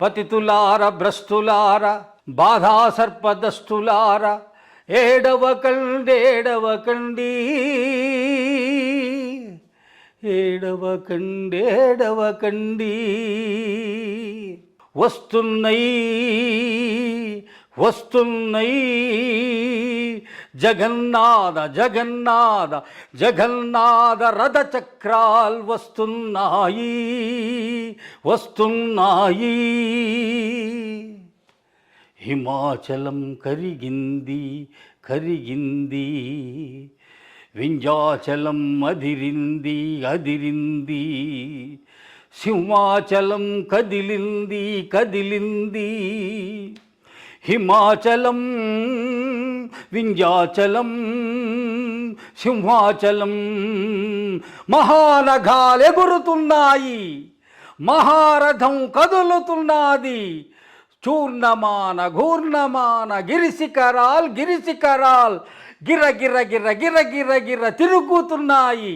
పతితులార భ్రష్టులార బాధా సర్పదష్టులార ఏడవకండేడవకండి ఏడవకండేడవకండి వస్తున్నాయి వస్తున్నాయి జగన్నాథ జగన్నాథ జగన్నాథ రథ చక్రాలు వస్తున్నాయి వస్తున్నాయి హిమాచలం కరిగింది కరిగింది వింధ్యాచలం అదిరింది అదిరింది సింహాచలం కదిలింది కదిలింది హిమాచలం వింధ్యాచలం సింహాచలం మహానఘాలు ఎగురుతున్నాయి మహారథం కదులుతున్నది చూర్ణమాన ఘూర్ణమాన గిరిశిఖరాల్ గిరిశిఖరాల్ గిర గిర గిర గిర గిర గిర తిరుగుతున్నాయి.